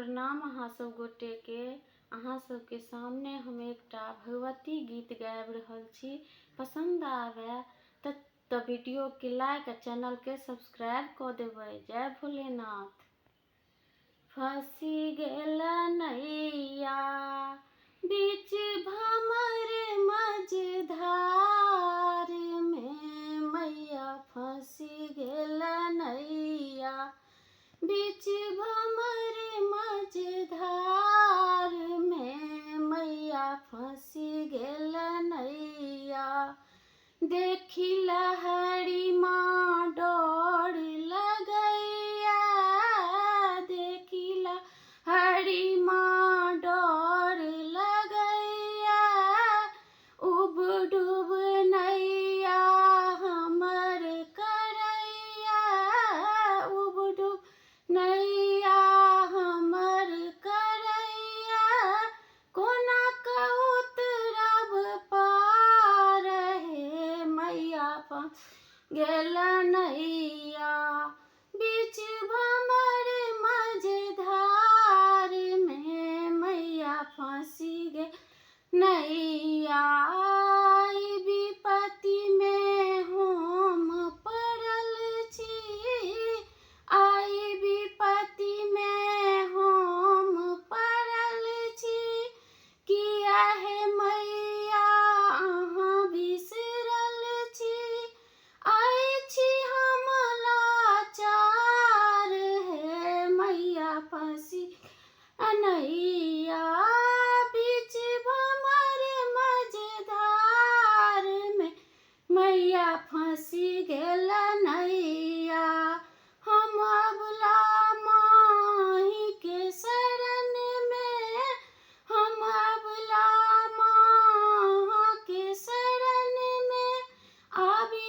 प्रणाम अहाँ सब गोटे के। अहाँ सब के सामने हम एकटा भगवती गीत गाबि रहल छी। पसंद आवे तो वीडियो के लाइक आ चैनल के सब्सक्राइब कर देबै। जय भोलेनाथ। फंसी गेल नैया बीच भंवर मझधार में, मैया फंसी गेल नैया बीच भंवर मझधार में, मैया फंसी गेल नैया। देखी लहरी माँ डोर लगैया, देखी लहरी माँ डोर लगैया। उब डूब नैया हमर करैया, उब डूब नैया हमर करैया। कोना क उतरब पार हे, मैया फंस गेल नैया बीच भंवर मझधार में, मैया फंसी गेल नैया। आई विपत्ति में हम पड़ल छी, आई विपत्ति में हम पड़ल छी। किया हे मैया अहाँ बिसरल छी, आइ छी हम लाचार हे, मैया फंसी नैया बीच भंवर मझधार में, मैया फंसी गेल नैया। हम अबला माही के शरण में, हम अबला माँ के शरण में। आबी